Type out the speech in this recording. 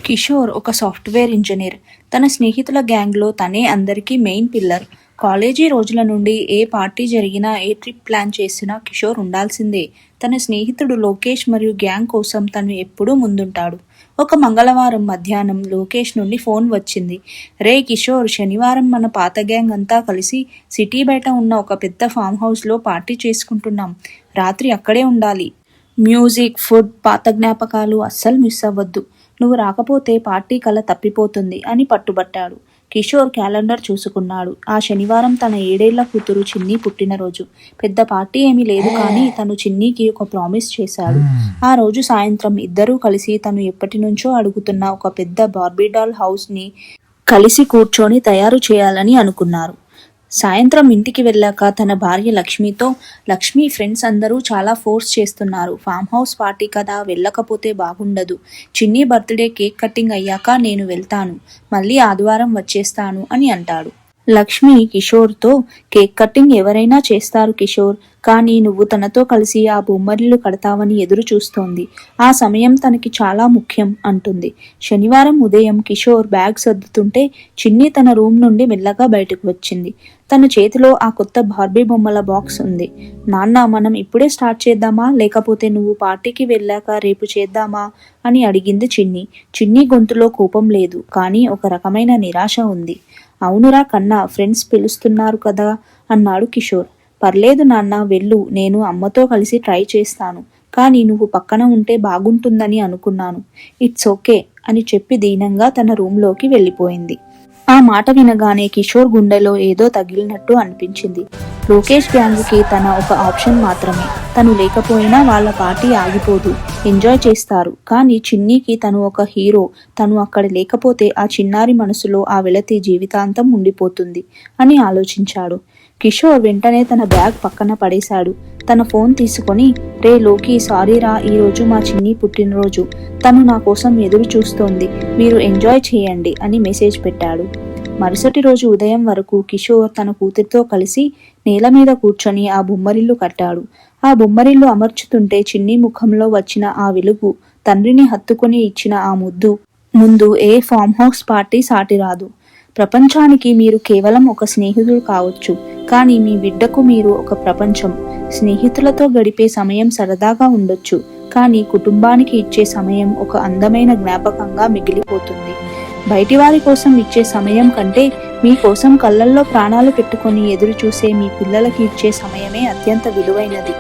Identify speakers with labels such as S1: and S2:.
S1: కిషోర్ ఒక software engineer. తన స్నేహితుల గ్యాంగ్లో తనే అందరికీ మెయిన్ పిల్లర్. కాలేజీ రోజుల నుండి ఏ పార్టీ జరిగినా, ఏ ట్రిప్ ప్లాన్ చేసినా కిషోర్ ఉండాల్సిందే. తన స్నేహితుడు లోకేష్ మరియు గ్యాంగ్ కోసం తను ఎప్పుడూ ముందుంటాడు. ఒక మంగళవారం మధ్యాహ్నం లోకేష్ నుండి ఫోన్ వచ్చింది. రే కిషోర్, శనివారం మన పాత గ్యాంగ్ అంతా కలిసి సిటీ బయట ఉన్న ఒక పెద్ద ఫామ్ హౌస్లో పార్టీ చేసుకుంటున్నాం. రాత్రి అక్కడే ఉండాలి. మ్యూజిక్, ఫుడ్, పాత జ్ఞాపకాలు అస్సలు మిస్ అవ్వద్దు. నువ్వు రాకపోతే పార్టీ కల తప్పిపోతుంది అని పట్టుబట్టాడు. కిషోర్ క్యాలెండర్ చూసుకున్నాడు. ఆ శనివారం తన 7 ఏళ్ల కూతురు చిన్ని పుట్టినరోజు. పెద్ద పార్టీ ఏమీ లేదు, కానీ తను చిన్నీకి ఒక ప్రామిస్ చేశాడు. ఆ రోజు సాయంత్రం ఇద్దరూ కలిసి తను ఎప్పటి నుంచో అడుగుతున్న ఒక పెద్ద బార్బీ డాల్ హౌస్ని కలిసి కూర్చొని తయారు చేయాలని అనుకున్నారు. సాయంత్రం ఇంటికి వెళ్ళాక తన భార్య లక్ష్మితో, లక్ష్మి, ఫ్రెండ్స్ అందరూ చాలా ఫోర్స్ చేస్తున్నారు. ఫామ్ హౌస్ పార్టీ కదా, వెళ్ళకపోతే బాగుండదు. చిన్ని బర్త్డే కేక్ కటింగ్ అయ్యాక నేను వెళ్తాను, మళ్ళీ ఆదివారం వచ్చేస్తాను అని అంటాడు. లక్ష్మి కిషోర్తో, కేక్ కటింగ్ ఎవరైనా చేస్తారు కిషోర్, కానీ నువ్వు తనతో కలిసి ఆ బొమ్మరిల్లు కడతావని ఎదురు చూస్తోంది. ఆ సమయం తనకి చాలా ముఖ్యం అంటుంది. శనివారం ఉదయం కిషోర్ బ్యాగ్ సర్దుతుంటే చిన్ని తన రూమ్ నుండి మెల్లగా బయటకు వచ్చింది. తన చేతిలో ఆ కొత్త బార్బీ బొమ్మల బాక్స్ ఉంది. నాన్న, మనం ఇప్పుడే స్టార్ట్ చేద్దామా, లేకపోతే నువ్వు పార్టీకి వెళ్ళాక రేపు చేద్దామా అని అడిగింది చిన్ని. చిన్ని గొంతులో కోపం లేదు, కానీ ఒక రకమైన నిరాశ ఉంది. అవునురా కన్నా, ఫ్రెండ్స్ పిలుస్తున్నారు కదా అన్నాడు కిషోర్. పర్లేదు నాన్న, వెళ్ళు, నేను అమ్మతో కలిసి ట్రై చేస్తాను, కానీ నువ్వు పక్కన ఉంటే బాగుంటుందని అనుకున్నాను. ఇట్స్ ఓకే అని చెప్పి దీనంగా తన రూంలోకి వెళ్ళిపోయింది. ఆ మాట వినగానే కిషోర్ గుండెలో ఏదో తగిలినట్టు అనిపించింది. లోకేష్ గ్యాంగ్కి తన ఒక ఆప్షన్ మాత్రమే. తను లేకపోయినా వాళ్ళ పార్టీ ఆగిపోదు, ఎంజాయ్ చేస్తారు. కానీ చిన్నీకి తను ఒక హీరో. తను అక్కడ లేకపోతే ఆ చిన్నారి మనసులో ఆ వెలతి జీవితాంతం ఉండిపోతుంది అని ఆలోచించాడు. కిషోర్ వెంటనే తన బ్యాగ్ పక్కన పడేశాడు. తన ఫోన్ తీసుకొని, రే లోకి, సారీరా, ఈరోజు మా చిన్ని పుట్టినరోజు. తను నా కోసం ఎదురు చూస్తోంది, మీరు ఎంజాయ్ చేయండి అని మెసేజ్ పెట్టాడు. మరుసటి రోజు ఉదయం వరకు కిషోర్ తన కూతురితో కలిసి నేల మీద కూర్చొని ఆ బొమ్మరిల్లు కట్టాడు. ఆ బొమ్మరిల్లు అమర్చుతుంటే చిన్ని ముఖంలో వచ్చిన ఆ వెలుగు, తండ్రిని హత్తుకొని ఇచ్చిన ఆ ముద్దు ముందు ఏ ఫామ్ హౌస్ పార్టీ సాటిరాదు. ప్రపంచానికి మీరు కేవలం ఒక స్నేహితుడు కావచ్చు, కానీ మీ బిడ్డకు మీరు ఒక ప్రపంచం. స్నేహితులతో గడిపే సమయం సరదాగా ఉండొచ్చు, కానీ కుటుంబానికి ఇచ్చే సమయం ఒక అందమైన జ్ఞాపకంగా మిగిలిపోతుంది. బయటివారి కోసం ఇచ్చే సమయం కంటే మీ కోసం కళ్ళల్లో ప్రాణాలు పెట్టుకొని ఎదురు చూసే మీ పిల్లలకి ఇచ్చే సమయమే అత్యంత విలువైనది.